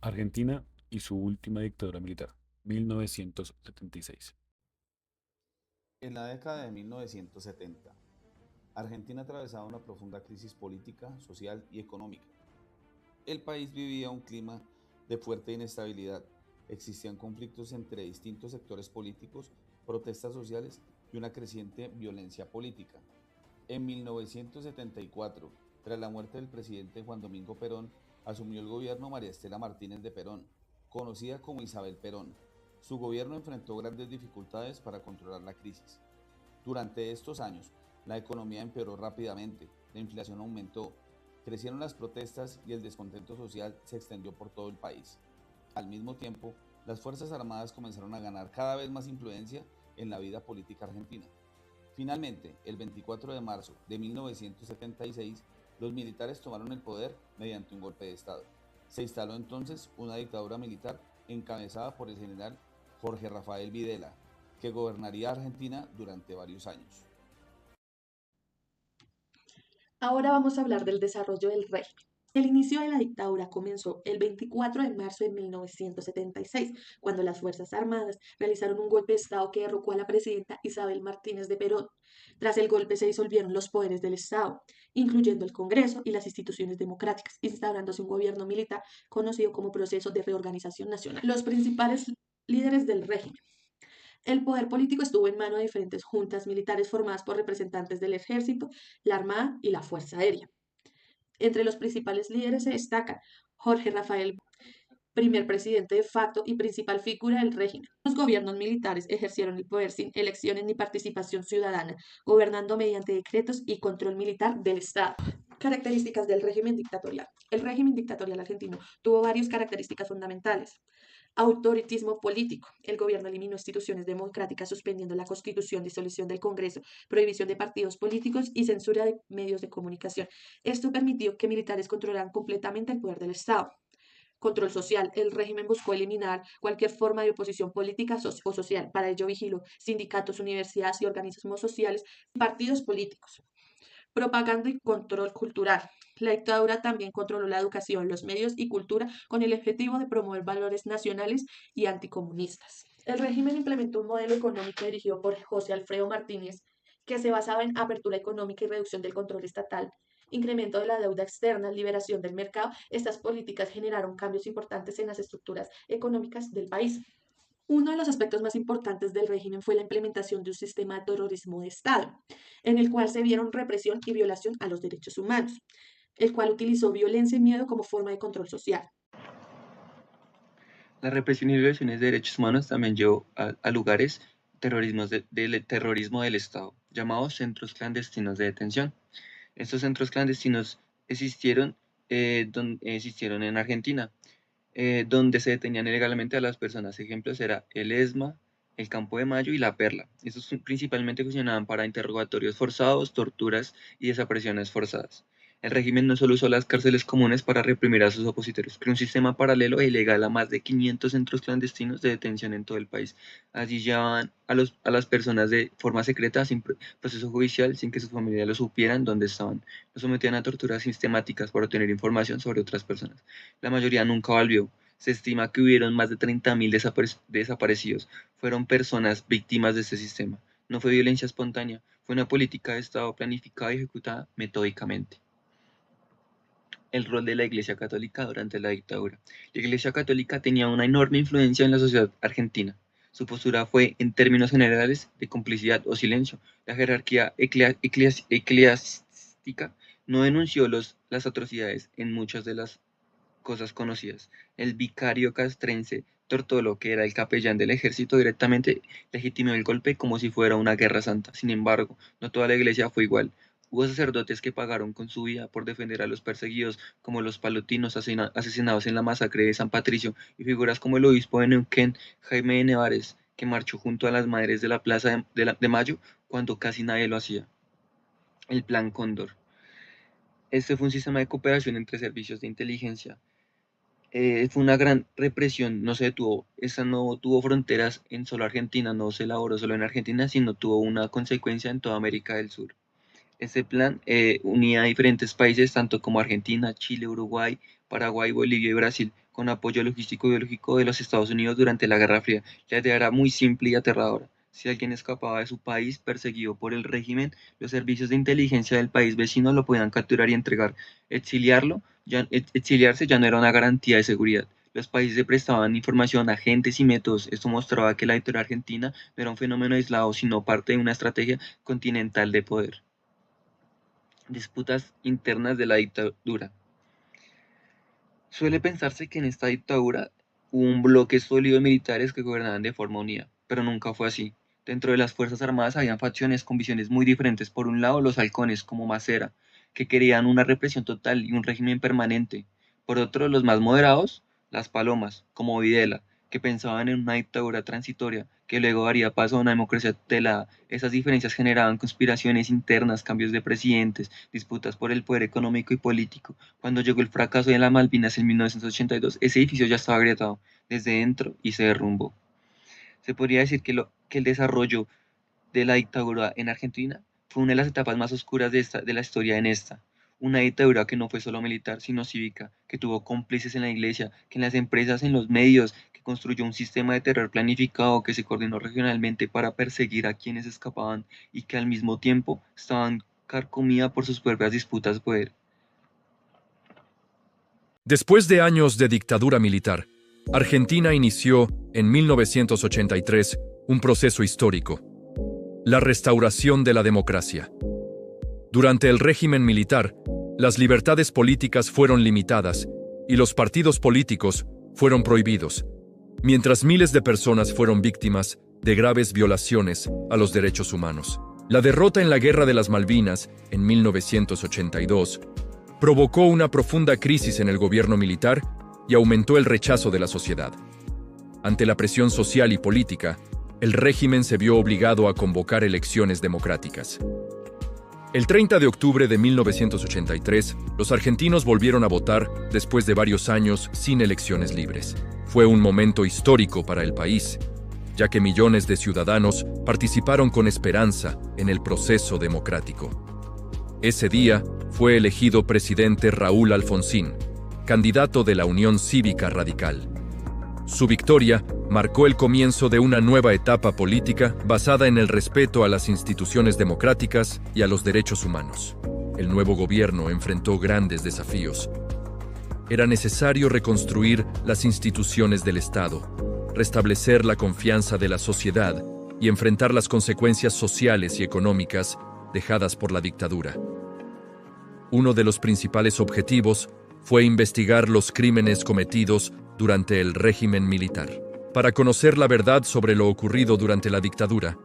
Argentina y su última dictadura militar, 1976. En la década de 1970, Argentina atravesaba una profunda crisis política, social y económica. El país vivía un clima de fuerte inestabilidad. Existían conflictos entre distintos sectores políticos, protestas sociales y una creciente violencia política. En 1974, tras la muerte del presidente Juan Domingo Perón, asumió el gobierno María Estela Martínez de Perón, conocida como Isabel Perón. Su gobierno enfrentó grandes dificultades para controlar la crisis. Durante estos años, la economía empeoró rápidamente, la inflación aumentó, crecieron las protestas y el descontento social se extendió por todo el país. Al mismo tiempo, las Fuerzas Armadas comenzaron a ganar cada vez más influencia en la vida política argentina. Finalmente, el 24 de marzo de 1976, los militares tomaron el poder mediante un golpe de Estado. Se instaló entonces una dictadura militar encabezada por el general Jorge Rafael Videla, que gobernaría Argentina durante varios años. Ahora vamos a hablar del desarrollo del régimen. El inicio de la dictadura comenzó el 24 de marzo de 1976, cuando las Fuerzas Armadas realizaron un golpe de Estado que derrocó a la presidenta Isabel Martínez de Perón. Tras el golpe se disolvieron los poderes del Estado, incluyendo el Congreso y las instituciones democráticas, instaurándose un gobierno militar conocido como Proceso de Reorganización Nacional. Los principales líderes del régimen. El poder político estuvo en manos de diferentes juntas militares formadas por representantes del ejército, la armada y la fuerza aérea. Entre los principales líderes se destacan Jorge Rafael, primer presidente de facto y principal figura del régimen. Los gobiernos militares ejercieron el poder sin elecciones ni participación ciudadana, gobernando mediante decretos y control militar del Estado. Características del régimen dictatorial. El régimen dictatorial argentino tuvo varias características fundamentales. Autoritismo político. El gobierno eliminó instituciones democráticas suspendiendo la constitución, disolución del Congreso, prohibición de partidos políticos y censura de medios de comunicación. Esto permitió que militares controlaran completamente el poder del Estado. Control social. El régimen buscó eliminar cualquier forma de oposición política o social. Para ello vigiló sindicatos, universidades y organismos sociales y partidos políticos. Propaganda y control cultural. La dictadura también controló la educación, los medios y cultura con el objetivo de promover valores nacionales y anticomunistas. El régimen implementó un modelo económico dirigido por José Alfredo Martínez que se basaba en apertura económica y reducción del control estatal, incremento de la deuda externa, liberación del mercado. Estas políticas generaron cambios importantes en las estructuras económicas del país. Uno de los aspectos más importantes del régimen fue la implementación de un sistema de terrorismo de Estado, en el cual se vieron represión y violación a los derechos humanos, el cual utilizó violencia y miedo como forma de control social. La represión y violaciones de derechos humanos también llevó a lugares del terrorismo del Estado, llamados centros clandestinos de detención. Estos centros clandestinos existieron en Argentina, donde se detenían ilegalmente a las personas. Ejemplos era el ESMA, el Campo de Mayo y la Perla. Estos principalmente funcionaban para interrogatorios forzados, torturas y desapariciones forzadas. El régimen no solo usó las cárceles comunes para reprimir a sus opositores, creó un sistema paralelo e ilegal a más de 500 centros clandestinos de detención en todo el país. Allí llevaban a las personas de forma secreta, sin proceso judicial, sin que sus familias lo supieran dónde estaban. Los sometían a torturas sistemáticas para obtener información sobre otras personas. La mayoría nunca volvió. Se estima que hubieron más de 30.000 desaparecidos. Fueron personas víctimas de este sistema. No fue violencia espontánea, fue una política de Estado planificada y ejecutada metódicamente. El rol de la Iglesia Católica durante la dictadura. La Iglesia Católica tenía una enorme influencia en la sociedad argentina. Su postura fue, en términos generales, de complicidad o silencio. La jerarquía eclesiástica no denunció las atrocidades en muchas de las cosas conocidas. El vicario castrense Tortolo, que era el capellán del ejército, directamente legitimó el golpe como si fuera una guerra santa. Sin embargo, no toda la iglesia fue igual. Hubo sacerdotes que pagaron con su vida por defender a los perseguidos, como los palutinos asesinados en la masacre de San Patricio, y figuras como el obispo de Neuquén, Jaime de Nevares, que marchó junto a las madres de la Plaza de Mayo cuando casi nadie lo hacía. El Plan Cóndor. Este fue un sistema de cooperación entre servicios de inteligencia. Fue una gran represión, no se detuvo, esa no tuvo fronteras en solo Argentina, no se elaboró solo en Argentina, sino tuvo una consecuencia en toda América del Sur. Este plan unía a diferentes países, tanto como Argentina, Chile, Uruguay, Paraguay, Bolivia y Brasil, con apoyo logístico y biológico de los Estados Unidos durante la Guerra Fría. La idea era muy simple y aterradora. Si alguien escapaba de su país perseguido por el régimen, los servicios de inteligencia del país vecino lo podían capturar y entregar. Exiliarse ya no era una garantía de seguridad. Los países se prestaban información, agentes y métodos. Esto mostraba que la dictadura argentina no era un fenómeno aislado, sino parte de una estrategia continental de poder. Disputas internas de la dictadura. Suele pensarse que en esta dictadura hubo un bloque sólido de militares que gobernaban de forma unida, pero nunca fue así. Dentro de las Fuerzas Armadas habían facciones con visiones muy diferentes. Por un lado, los halcones, como Macera, que querían una represión total y un régimen permanente. Por otro, los más moderados, las Palomas, como Videla, que pensaban en una dictadura transitoria que luego daría paso a una democracia tutelada. Esas diferencias generaban conspiraciones internas, cambios de presidentes, disputas por el poder económico y político. Cuando llegó el fracaso de las Malvinas en 1982, ese edificio ya estaba agrietado desde dentro y se derrumbó. Se podría decir que el desarrollo de la dictadura en Argentina fue una de las etapas más oscuras de la historia en esta. Una dictadura que no fue solo militar, sino cívica, que tuvo cómplices en la iglesia, que en las empresas, en los medios, que construyó un sistema de terror planificado que se coordinó regionalmente para perseguir a quienes escapaban y que al mismo tiempo estaban carcomida por sus propias disputas de poder. Después de años de dictadura militar, Argentina inició, en 1983, un proceso histórico: la restauración de la democracia. Durante el régimen militar, las libertades políticas fueron limitadas y los partidos políticos fueron prohibidos, mientras miles de personas fueron víctimas de graves violaciones a los derechos humanos. La derrota en la Guerra de las Malvinas, en 1982, provocó una profunda crisis en el gobierno militar y aumentó el rechazo de la sociedad. Ante la presión social y política, el régimen se vio obligado a convocar elecciones democráticas. El 30 de octubre de 1983, los argentinos volvieron a votar después de varios años sin elecciones libres. Fue un momento histórico para el país, ya que millones de ciudadanos participaron con esperanza en el proceso democrático. Ese día fue elegido presidente Raúl Alfonsín, candidato de la Unión Cívica Radical. Su victoria marcó el comienzo de una nueva etapa política basada en el respeto a las instituciones democráticas y a los derechos humanos. El nuevo gobierno enfrentó grandes desafíos. Era necesario reconstruir las instituciones del Estado, restablecer la confianza de la sociedad y enfrentar las consecuencias sociales y económicas dejadas por la dictadura. Uno de los principales objetivos fue investigar los crímenes cometidos durante el régimen militar. Para conocer la verdad sobre lo ocurrido durante la dictadura,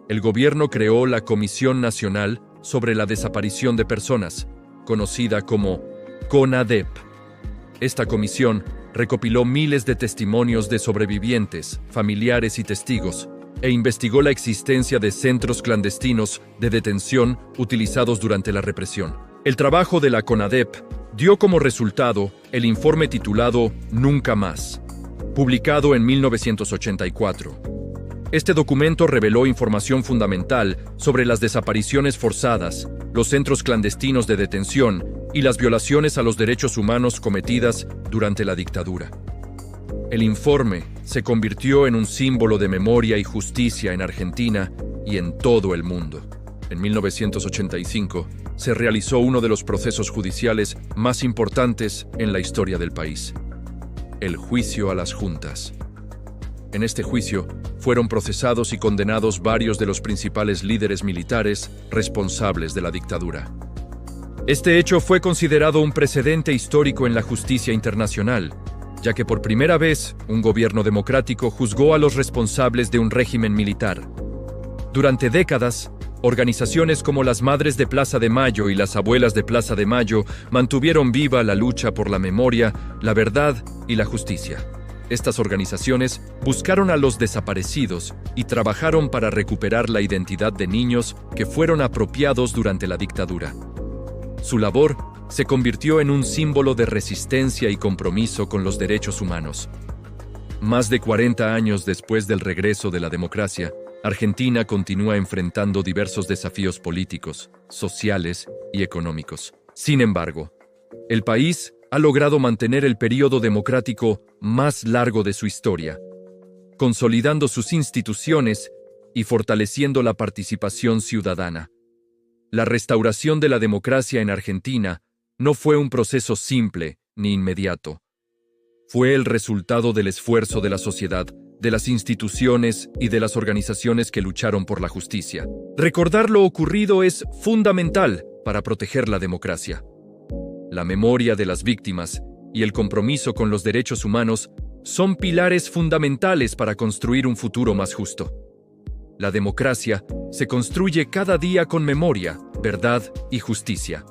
el gobierno creó la Comisión Nacional sobre la Desaparición de Personas, conocida como CONADEP. Esta comisión recopiló miles de testimonios de sobrevivientes, familiares y testigos, e investigó la existencia de centros clandestinos de detención utilizados durante la represión. El trabajo de la CONADEP dio como resultado el informe titulado Nunca Más, publicado en 1984. Este documento reveló información fundamental sobre las desapariciones forzadas, los centros clandestinos de detención y las violaciones a los derechos humanos cometidas durante la dictadura. El informe se convirtió en un símbolo de memoria y justicia en Argentina y en todo el mundo. En 1985, se realizó uno de los procesos judiciales más importantes en la historia del país: el juicio a las juntas. En este juicio, fueron procesados y condenados varios de los principales líderes militares responsables de la dictadura. Este hecho fue considerado un precedente histórico en la justicia internacional, ya que por primera vez un gobierno democrático juzgó a los responsables de un régimen militar. Durante décadas, organizaciones como las Madres de Plaza de Mayo y las Abuelas de Plaza de Mayo mantuvieron viva la lucha por la memoria, la verdad y la justicia. Estas organizaciones buscaron a los desaparecidos y trabajaron para recuperar la identidad de niños que fueron apropiados durante la dictadura. Su labor se convirtió en un símbolo de resistencia y compromiso con los derechos humanos. Más de 40 años después del regreso de la democracia, Argentina continúa enfrentando diversos desafíos políticos, sociales y económicos. Sin embargo, el país ha logrado mantener el período democrático más largo de su historia, consolidando sus instituciones y fortaleciendo la participación ciudadana. La restauración de la democracia en Argentina no fue un proceso simple ni inmediato. Fue el resultado del esfuerzo de la sociedad, de las instituciones y de las organizaciones que lucharon por la justicia. Recordar lo ocurrido es fundamental para proteger la democracia. La memoria de las víctimas y el compromiso con los derechos humanos son pilares fundamentales para construir un futuro más justo. La democracia se construye cada día con memoria, verdad y justicia.